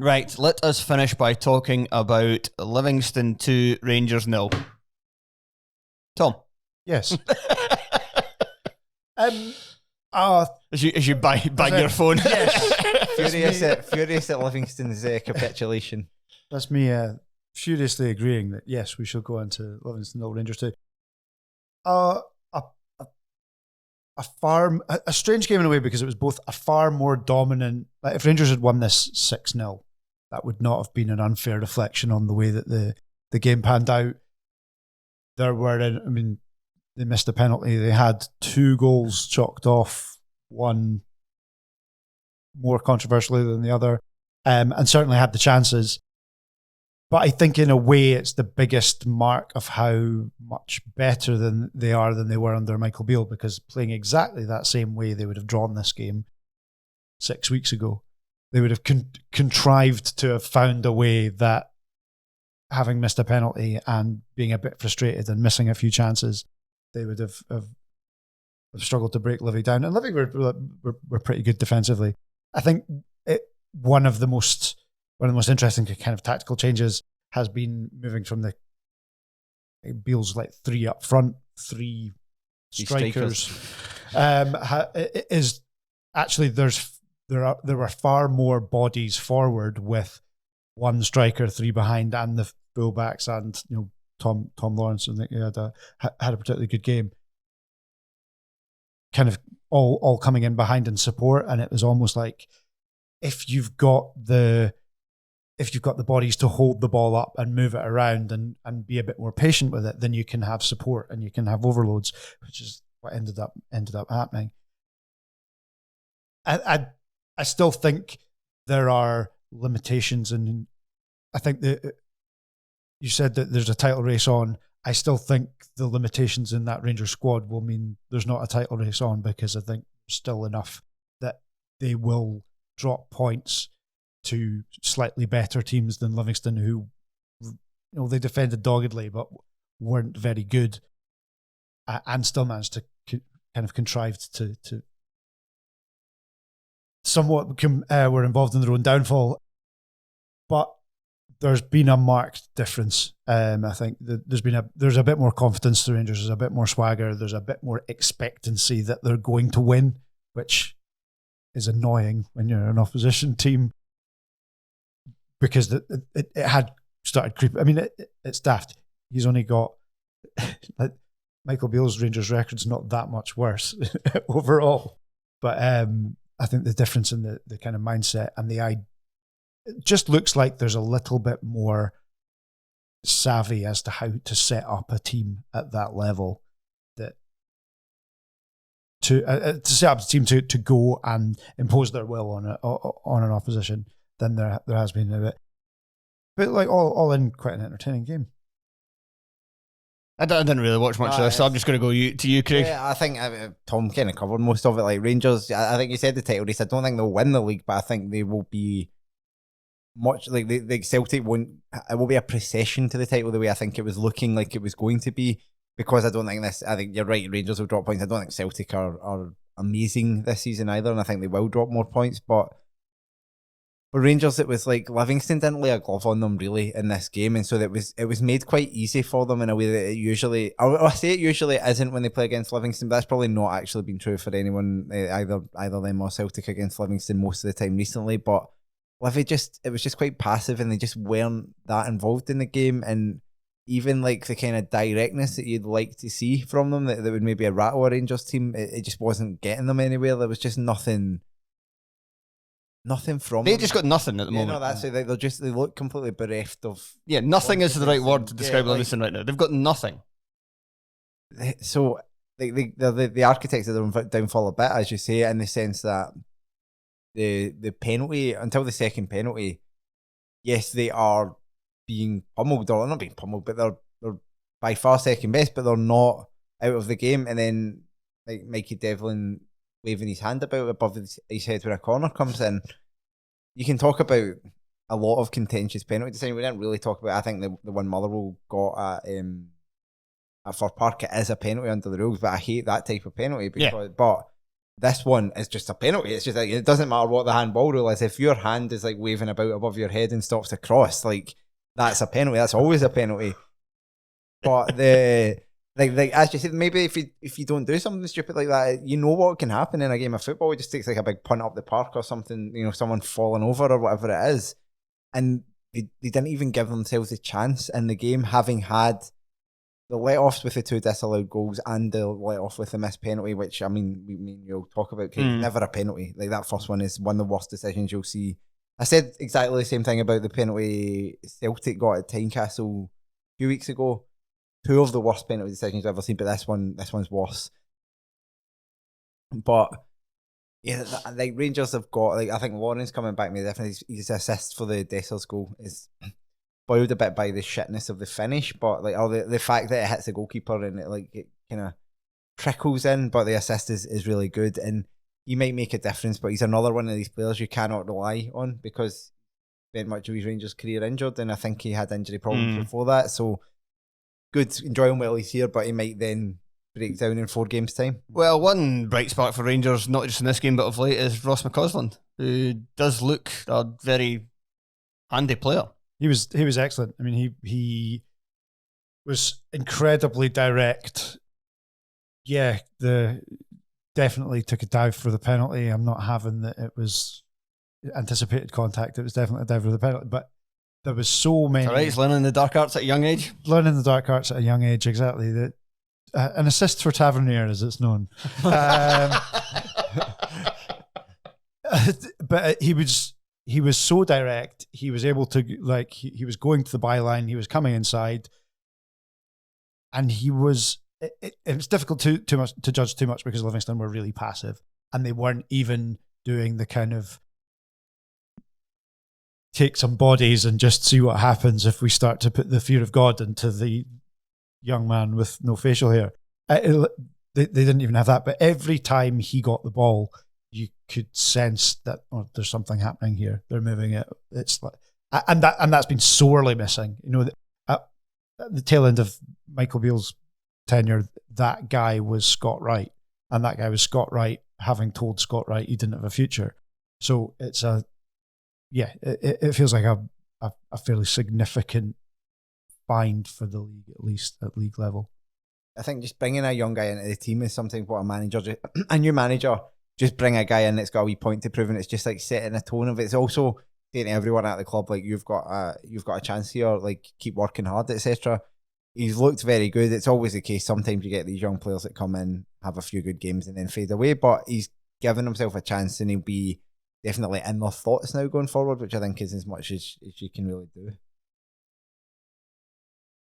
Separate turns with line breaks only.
Right, let us finish by talking about Livingston 2, Rangers 0. Thom.
Yes.
As you bang your phone.
Yes.
Furious at Livingston's capitulation.
That's me furiously agreeing that, yes, we should go into Livingston 0, Rangers 2. A strange game in a way, because it was both a far more dominant. Like, if Rangers had won this 6-0, that would not have been an unfair reflection on the way that the game panned out. They missed a penalty. They had 2 goals chalked off, one more controversially than the other, and certainly had the chances. But I think in a way it's the biggest mark of how much better than they were under Michael Beale, because playing exactly that same way they would have drawn this game 6 weeks ago. They would have contrived to have found a way that, having missed a penalty and being a bit frustrated and missing a few chances, they would have struggled to break Livy down. And Livy were pretty good defensively. I think one of the most interesting kind of tactical changes has been moving from the Beale's 3 up front, 3 strikers. Is actually there were far more bodies forward with 1 striker, 3 behind, and the fullbacks, and Thom Lawrence, I think he had a particularly good game. Kind of all coming in behind in support, and it was almost like if you've got the bodies to hold the ball up and move it around and be a bit more patient with it, then you can have support and you can have overloads, which is what ended up happening. I still think there are limitations, and I think that you said that there's a title race on. I still think the limitations in that Rangers squad will mean there's not a title race on, because I think there's still enough that they will drop points to slightly better teams than Livingston, who they defended doggedly but weren't very good, and still managed to kind of contrived to somewhat were involved in their own downfall. But there's been a marked difference. I think there's a bit more confidence to Rangers. There's a bit more swagger. There's a bit more expectancy that they're going to win, which is annoying when you're an opposition team, because it had started creeping. I mean, it's daft. He's only got Michael Beale's Rangers record's not that much worse overall, but I think the difference in the kind of mindset and it just looks like there's a little bit more savvy as to how to set up a team at that level, that to set up a team to go and impose their will on an opposition than there has been a bit. But all in, quite an entertaining game.
I didn't really watch much of this, so I'm just going to go to you, Craig.
Yeah, I think Thom kind of covered most of it. Like Rangers, I think you said the title race. I don't think they'll win the league, but I think they will be much like the Celtic won't. It will be a procession to the title the way I think it was looking like it was going to be. Because I don't think this. I think you're right. Rangers will drop points. I don't think Celtic are amazing this season either, and I think they will drop more points. But for Rangers, it was like Livingston didn't lay a glove on them really in this game, and so it was made quite easy for them in a way that it usually. I say it usually isn't when they play against Livingston, but that's probably not actually been true for anyone, either them or Celtic against Livingston most of the time recently. But Livy it was just quite passive, and they just weren't that involved in the game, and even like the kind of directness that you'd like to see from them that would maybe a rattle a Rangers team, it just wasn't getting them anywhere. There was just nothing from
They
them.
just got nothing at the moment.
No, that's it. They look completely bereft of.
Yeah, nothing is the right word to describe Livingston right now. They've got nothing.
So the architects of their downfall a bit, as you say, in the sense that the penalty, until the second penalty, yes, they are being pummeled, or not being pummeled, but they're by far second best, but they're not out of the game. And then like Mikey Devlin waving his hand about above his head when a corner comes in. You can talk about a lot of contentious penalty design. We didn't really talk about. I think the one Motherwell got at Fir Park, it is a penalty under the rules, but I hate that type of penalty because. But This one is just a penalty. It's just like, it doesn't matter what the handball rule is. If your hand is like waving about above your head and stops the cross, like that's a penalty. That's always a penalty. But as you said, maybe if you don't do something stupid like that, you know what can happen in a game of football. It just takes like a big punt up the park or something, someone falling over or whatever it is. And they didn't even give themselves a chance in the game, having had the let-offs with the 2 disallowed goals and the let-off with the missed penalty, which, I mean, you'll talk about, never a penalty. Like, that first one is one of the worst decisions you'll see. I said exactly the same thing about the penalty Celtic got at Tynecastle a few weeks ago. 2 of the worst penalty decisions I've ever seen, but this one's worse. But yeah, like Rangers have got, like, I think Lauren's coming back with definitely his assist for the Dessers goal is spoiled a bit by the shitness of the finish, but like the fact that it hits the goalkeeper and it kind of trickles in, but the assist is really good, and he might make a difference. But he's another one of these players you cannot rely on because he spent much of his Rangers career injured, and I think he had injury problems before that. So good, enjoy him while he's here, but he might then break down in 4 games' time.
Well, one bright spark for Rangers, not just in this game but of late, is Ross McAusland, who does look a very handy player.
He was excellent. I mean, he was incredibly direct. Yeah, definitely took a dive for the penalty. I'm not having that it was anticipated contact. It was definitely a dive for the penalty. But there was so many.
All right, he's learning the dark arts at a young age.
Learning the dark arts at a young age, exactly. That an assist for Tavernier, as it's known. But he was so direct. He was able to, like, he was going to the byline. He was coming inside, and he was. It was difficult to judge too much because Livingston were really passive, and they weren't even doing the kind of take some bodies and just see what happens if we start to put the fear of God into the young man with no facial hair. They didn't even have that. But every time he got the ball, you could sense that there's something happening here. They're moving it. It's like, and that's been sorely missing. At the tail end of Michael Beale's tenure, that guy was Scott Wright, and that guy was Scott Wright having told Scott Wright he didn't have a future. So it's it feels like a fairly significant find for the league, at least at league level.
I think just bringing a young guy into the team is something what a new manager, just bring a guy in that's got a wee point to prove, and it's just like setting a tone of it. It's also saying to everyone at the club, like, you've got a chance here, like, keep working hard, etc. He's looked very good. It's always the case. Sometimes you get these young players that come in, have a few good games and then fade away, but he's given himself a chance, and he'll be definitely in their thoughts now going forward, which I think is as much as you can really do.